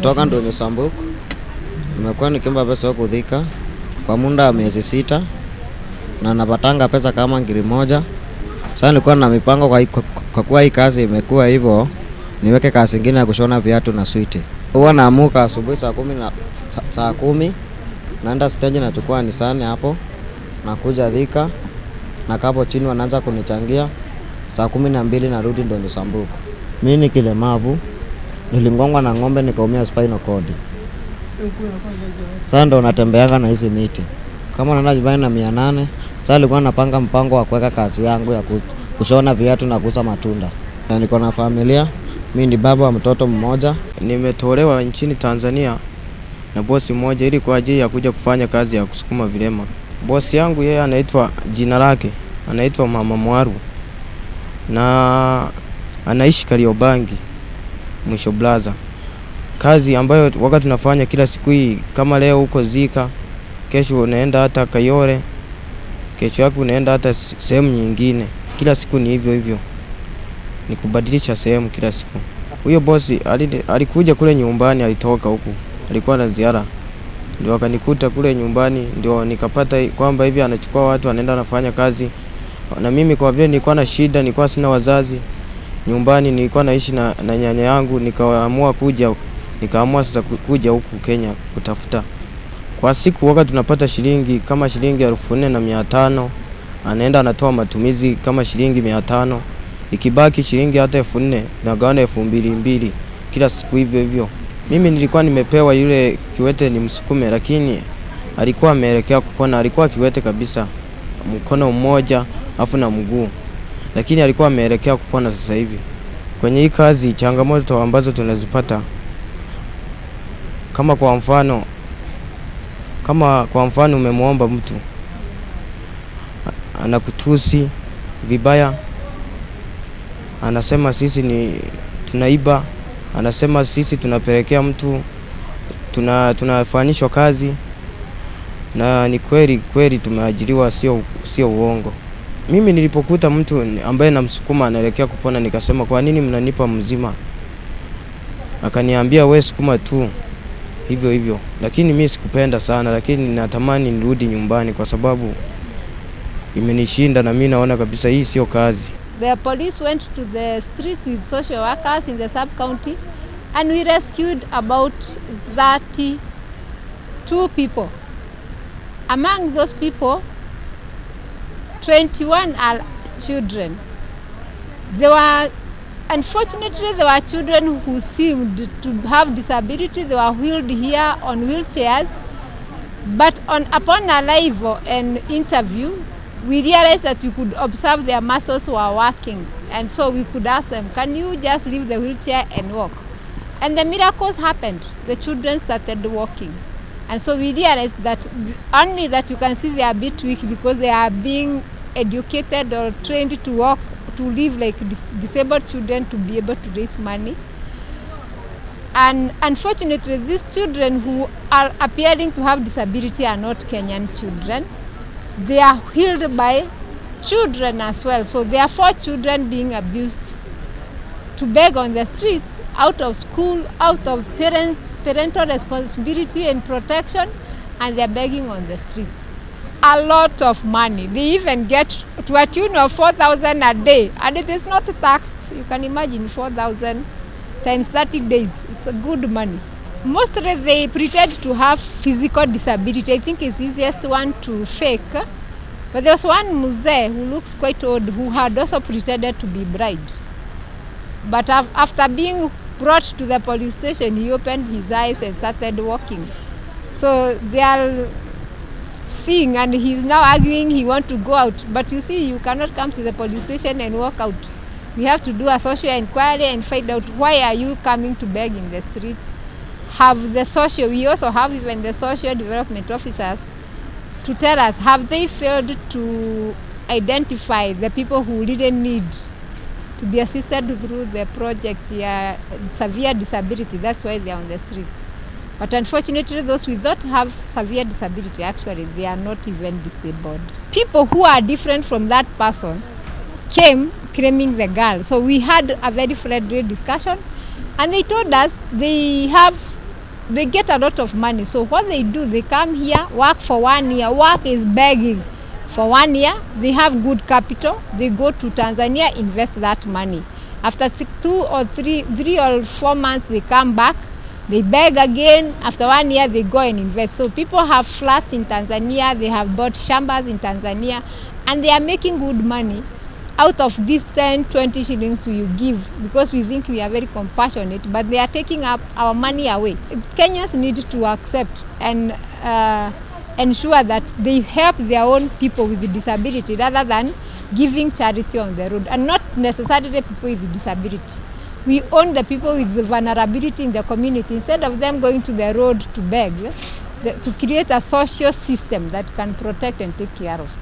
kutoka Ndonyo Sambuku. Nimekuwa nikiomba pesa huko Thika kwa muda wa miezi 6 na napatanga pesa kama 1,000. Sasa nilikuwa na mipango kwa kuwa hii kazi imekuwa hivyo, niweke kazi nyingine ya kushona viatu na switi. Huwa naamuka asubuhi saa 10 naenda stage nachukua Nisani hapo, nakuja Thika na kapo chini wanaanza kunichangia. Saa 12 narudi Ndonyo Sambuku. Mimi ni kilemavu, nilingongwa na ng'ombe nikaumia spinal cord. Sasa ndo natembeanga na hizi miti. Kama naenda nyumbani na 800, sasa nilikuwa napanga mpango wa kuweka kazi yangu ya kushona viatu na kuuza matunda. Na niko na familia, mimi ni baba wa mtoto mmoja. Nimetolewa nchini Tanzania na bosi mmoja ili kwa ajili ya kuja kufanya kazi ya kusukuma vilema. Bosi yangu yeye anaitwa jina lake, anaitwa Mama Mwaru. Na anaishi Kariobangi, Mwisho Blaza. Kazi ambayo wakati tunafanya kila siku hii, kama leo huko Zika, kesho unaenda hata Kayore, kesho yako unaenda hata sehemu nyingine. Kila siku ni hivyo hivyo. Ni kubadilisha sehemu kila siku. Huyo bosi alikuja kule nyumbani, alitoka huku. Alikuwa na ziara. Ndio akanikuta kule nyumbani, ndio nikapata kwamba hivi anachukua watu anaenda anafanya kazi. Na mimi kwa vile nilikuwa na shida, nilikuwa sina wazazi nyumbani, nilikuwa naishi na nyanya yangu, nikaamua sasa kuja huku Kenya kutafuta. Kwa siku wakati tunapata shilingi kama shilingi 4,500, anaenda anatoa matumizi kama shilingi 500, ikibaki shilingi hata 4,000 na gawana 2,200 kila siku hivyo hivyo. Mimi nilikuwa nimepewa yule kiwete ni msukume, lakini alikuwa ameelekea kupona, alikuwa kiwete kabisa, mkono mmoja afu na mguu, lakini alikuwa ameelekea kupona sasa hivi. Kwenye hii kazi changamoto ambazo tunazipata, kama kwa mfano umemuomba mtu anakutusi vibaya, anasema sisi ni tunaiba, anasema sisi tunapelekea mtu, tunafanishwa kazi, na ni kweli tumeajiriwa, sio uongo. Mimi nilipokuta mtu ambaye namsukuma anaelekea kupona, nikasema kwa nini mnanipa mzima? Akaniambia wewe sukuma tu hivyo hivyo. Lakini mimi sikupenda sana, lakini natamani nirudi nyumbani kwa sababu imenishinda na mimi naona kabisa hii sio kazi. The police went to the streets with social workers in the sub-county and we rescued about 32 people. Among those people, 21 are children. Unfortunately, there were children who seemed to have disability. They were wheeled here on wheelchairs. But upon arrival and interview, we realized that we could observe their muscles were working. And so we could ask them, can you just leave the wheelchair and walk? And the miracles happened. The children started walking. And so we realized that only that you can see they are a bit weak because they are being educated or trained to walk, to live like disabled children, to be able to raise money. And unfortunately, these children who are appearing to have disability are not Kenyan children. They are healed by children as well. So there are 4 children being abused to beg on the streets, out of school, out of parental responsibility and protection, and they're begging on the streets. A lot of money. They even get to a tune of 4,000 a day, and it is not taxed. You can imagine 4,000 times 30 days. It's a good money. Mostly they pretend to have physical disability. I think it's the easiest one to fake. But there was one mzee who looks quite old who had also pretended to be blind. But after being brought to the police station, he opened his eyes and started walking. So they are seeing, and he's now arguing he wants to go out. But you see, you cannot come to the police station and walk out. We have to do a social inquiry and find out why are you coming to beg in the streets. We also have even the social development officers to tell us, have they failed to identify the people who didn't need to be assisted through the project, severe disability. That's why they're on the streets. But unfortunately, those who don't have severe disability, actually, they are not even disabled. People who are different from that person came claiming the girl. So we had a very friendly discussion, and they told us they have they get a lot of money. So what they do, they come here, work for 1 year. Work is begging for 1 year. They have good capital. They go to Tanzania, invest that money. After 3 or 4 months, they come back. They beg again. After 1 year, they go and invest. So people have flats in Tanzania. They have bought shambas in Tanzania, and they are making good money out of these 10, 20 shillings we give, because we think we are very compassionate, but they are taking up our money away. Kenyans need to accept and ensure that they help their own people with disability rather than giving charity on the road, and not necessarily people with disability. We own the people with the vulnerability in the community instead of them going to the road to beg, to create a social system that can protect and take care of them.